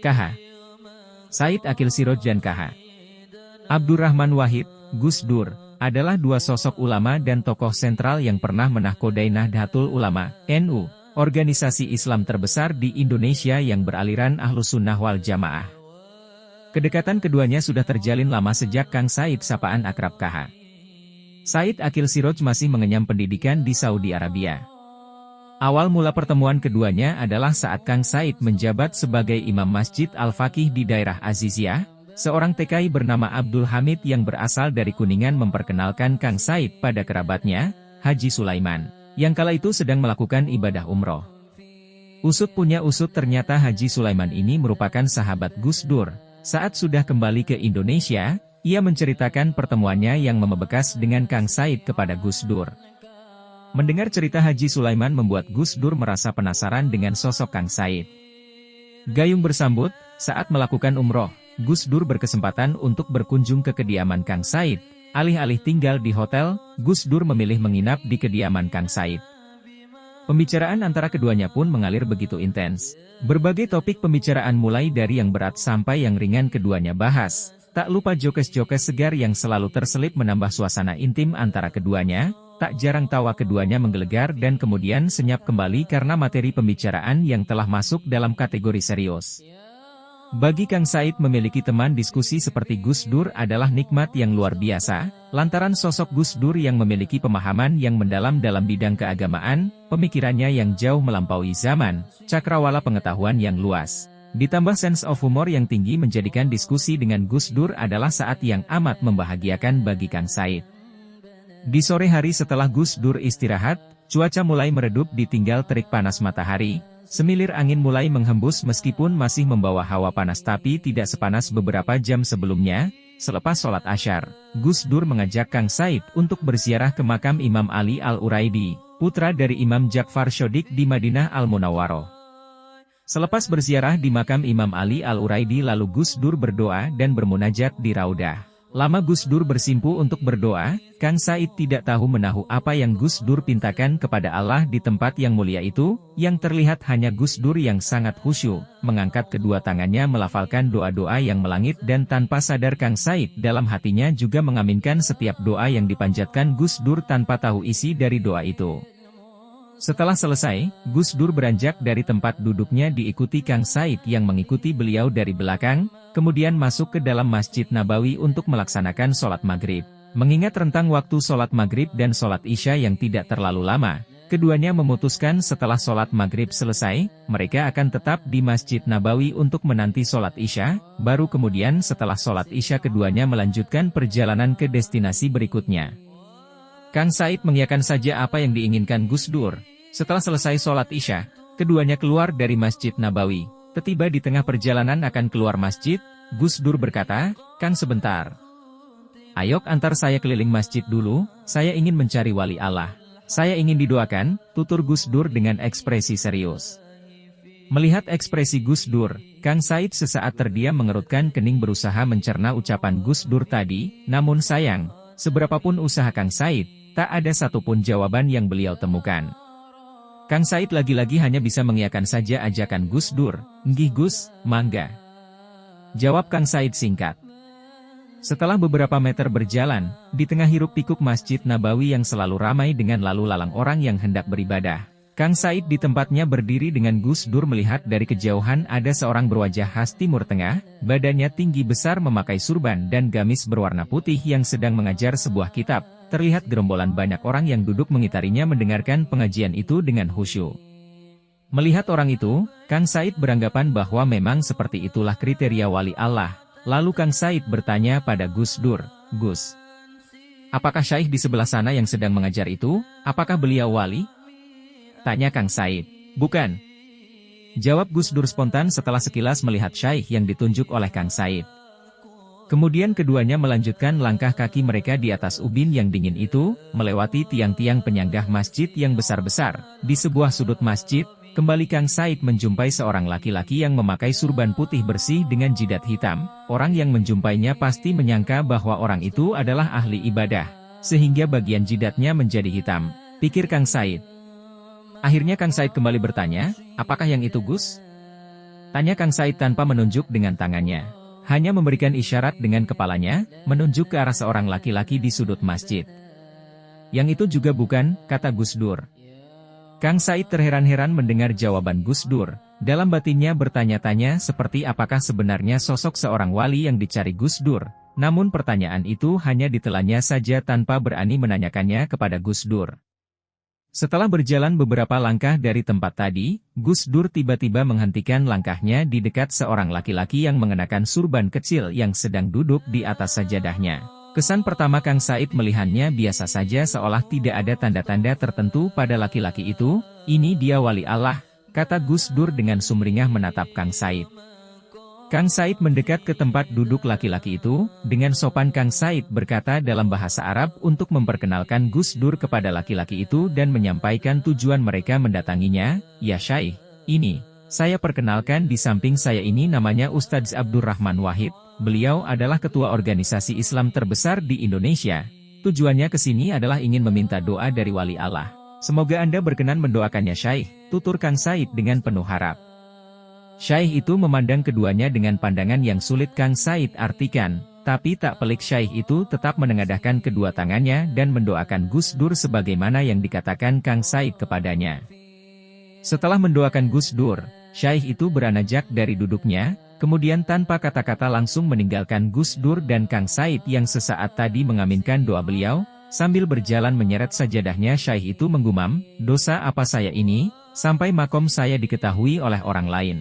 KH. Said Aqil Siroj dan KH. Abdurrahman Wahid, Gus Dur, adalah dua sosok ulama dan tokoh sentral yang pernah menahkodai Nahdlatul Ulama, NU, organisasi Islam terbesar di Indonesia yang beraliran Ahlus Sunnah wal Jamaah. Kedekatan keduanya sudah terjalin lama sejak Kang Said sapaan akrab KH. Said Aqil Siroj masih mengenyam pendidikan di Saudi Arabia. Awal mula pertemuan keduanya adalah saat Kang Said menjabat sebagai Imam Masjid Al-Faqih di daerah Aziziyah. Seorang TKI bernama Abdul Hamid yang berasal dari Kuningan memperkenalkan Kang Said pada kerabatnya, Haji Sulaiman, yang kala itu sedang melakukan ibadah umroh. Usut punya usut ternyata Haji Sulaiman ini merupakan sahabat Gus Dur. Saat sudah kembali ke Indonesia, ia menceritakan pertemuannya yang membekas dengan Kang Said kepada Gus Dur. Mendengar cerita Haji Sulaiman membuat Gus Dur merasa penasaran dengan sosok Kang Said. Gayung bersambut, saat melakukan umroh, Gus Dur berkesempatan untuk berkunjung ke kediaman Kang Said. Alih-alih tinggal di hotel, Gus Dur memilih menginap di kediaman Kang Said. Pembicaraan antara keduanya pun mengalir begitu intens. Berbagai topik pembicaraan mulai dari yang berat sampai yang ringan keduanya bahas. Tak lupa jokes-jokes segar yang selalu terselip menambah suasana intim antara keduanya. Tak jarang tawa keduanya menggelegar dan kemudian senyap kembali karena materi pembicaraan yang telah masuk dalam kategori serius. Bagi Kang Said memiliki teman diskusi seperti Gus Dur adalah nikmat yang luar biasa, lantaran sosok Gus Dur yang memiliki pemahaman yang mendalam dalam bidang keagamaan, pemikirannya yang jauh melampaui zaman, cakrawala pengetahuan yang luas. Ditambah sense of humor yang tinggi menjadikan diskusi dengan Gus Dur adalah saat yang amat membahagiakan bagi Kang Said. Di sore hari setelah Gus Dur istirahat, cuaca mulai meredup ditinggal terik panas matahari. Semilir angin mulai menghembus meskipun masih membawa hawa panas tapi tidak sepanas beberapa jam sebelumnya. Selepas sholat Asyar, Gus Dur mengajak Kang Said untuk berziarah ke makam Imam Ali Al-Uraidi, putra dari Imam Ja'far Shodiq di Madinah Al-Munawwaroh. Selepas berziarah di makam Imam Ali Al-Uraidi lalu Gus Dur berdoa dan bermunajat di Raudah. Lama Gus Dur bersimpu untuk berdoa, Kang Said tidak tahu menahu apa yang Gus Dur pintakan kepada Allah di tempat yang mulia itu, yang terlihat hanya Gus Dur yang sangat khusyuk, mengangkat kedua tangannya melafalkan doa-doa yang melangit dan tanpa sadar Kang Said dalam hatinya juga mengaminkan setiap doa yang dipanjatkan Gus Dur tanpa tahu isi dari doa itu. Setelah selesai, Gus Dur beranjak dari tempat duduknya diikuti Kang Said yang mengikuti beliau dari belakang, kemudian masuk ke dalam Masjid Nabawi untuk melaksanakan sholat maghrib. Mengingat rentang waktu sholat maghrib dan sholat isya yang tidak terlalu lama, keduanya memutuskan setelah sholat maghrib selesai, mereka akan tetap di Masjid Nabawi untuk menanti sholat isya, baru kemudian setelah sholat isya keduanya melanjutkan perjalanan ke destinasi berikutnya. Kang Said mengiyakan saja apa yang diinginkan Gus Dur. Setelah selesai sholat isya, keduanya keluar dari Masjid Nabawi. Setiba di tengah perjalanan akan keluar masjid, Gus Dur berkata, "Kang sebentar. Ayok antar saya keliling masjid dulu, saya ingin mencari wali Allah. Saya ingin didoakan," tutur Gus Dur dengan ekspresi serius. Melihat ekspresi Gus Dur, Kang Said sesaat terdiam mengerutkan kening berusaha mencerna ucapan Gus Dur tadi, namun sayang, seberapapun usaha Kang Said, tak ada satupun jawaban yang beliau temukan. Kang Said lagi-lagi hanya bisa mengiyakan saja ajakan Gus Dur, "Nggih Gus, mangga." Jawab Kang Said singkat. Setelah beberapa meter berjalan, di tengah hiruk-pikuk Masjid Nabawi yang selalu ramai dengan lalu lalang orang yang hendak beribadah, Kang Said di tempatnya berdiri dengan Gus Dur melihat dari kejauhan ada seorang berwajah khas Timur Tengah, badannya tinggi besar memakai surban dan gamis berwarna putih yang sedang mengajar sebuah kitab. Terlihat gerombolan banyak orang yang duduk mengitarinya mendengarkan pengajian itu dengan khusyuk. Melihat orang itu, Kang Said beranggapan bahwa memang seperti itulah kriteria wali Allah. Lalu Kang Said bertanya pada Gus Dur, "Gus, apakah syaikh di sebelah sana yang sedang mengajar itu, apakah beliau wali?" Tanya Kang Said. "Bukan." Jawab Gus Dur spontan setelah sekilas melihat syaikh yang ditunjuk oleh Kang Said. Kemudian keduanya melanjutkan langkah kaki mereka di atas ubin yang dingin itu, melewati tiang-tiang penyanggah masjid yang besar-besar. Di sebuah sudut masjid, kembali Kang Said menjumpai seorang laki-laki yang memakai surban putih bersih dengan jidat hitam. Orang yang menjumpainya pasti menyangka bahwa orang itu adalah ahli ibadah, sehingga bagian jidatnya menjadi hitam, pikir Kang Said. Akhirnya Kang Said kembali bertanya, "Apakah yang itu Gus?" Tanya Kang Said tanpa menunjuk dengan tangannya. Hanya memberikan isyarat dengan kepalanya, menunjuk ke arah seorang laki-laki di sudut masjid. Yang itu juga bukan, kata Gus Dur. Kang Said terheran-heran mendengar jawaban Gus Dur. Dalam batinnya bertanya-tanya seperti apakah sebenarnya sosok seorang wali yang dicari Gus Dur. Namun pertanyaan itu hanya ditelannya saja tanpa berani menanyakannya kepada Gus Dur. Setelah berjalan beberapa langkah dari tempat tadi, Gus Dur tiba-tiba menghentikan langkahnya di dekat seorang laki-laki yang mengenakan surban kecil yang sedang duduk di atas sajadahnya. Kesan pertama Kang Said melihatnya biasa saja seolah tidak ada tanda-tanda tertentu pada laki-laki itu. Ini dia wali Allah, kata Gus Dur dengan sumringah menatap Kang Said. Kang Said mendekat ke tempat duduk laki-laki itu, dengan sopan Kang Said berkata dalam bahasa Arab untuk memperkenalkan Gus Dur kepada laki-laki itu dan menyampaikan tujuan mereka mendatanginya. Ya Syaikh, ini, saya perkenalkan di samping saya ini namanya Ustadz Abdurrahman Wahid. Beliau adalah ketua organisasi Islam terbesar di Indonesia. Tujuannya ke sini adalah ingin meminta doa dari wali Allah. Semoga Anda berkenan mendoakannya Syaikh, tutur Kang Said dengan penuh harap. Syaikh itu memandang keduanya dengan pandangan yang sulit Kang Said artikan, tapi tak pelik Syaikh itu tetap menengadahkan kedua tangannya dan mendoakan Gus Dur sebagaimana yang dikatakan Kang Said kepadanya. Setelah mendoakan Gus Dur, Syaikh itu beranjak dari duduknya, kemudian tanpa kata-kata langsung meninggalkan Gus Dur dan Kang Said yang sesaat tadi mengaminkan doa beliau, sambil berjalan menyeret sajadahnya Syaikh itu menggumam, dosa apa saya ini, sampai makom saya diketahui oleh orang lain.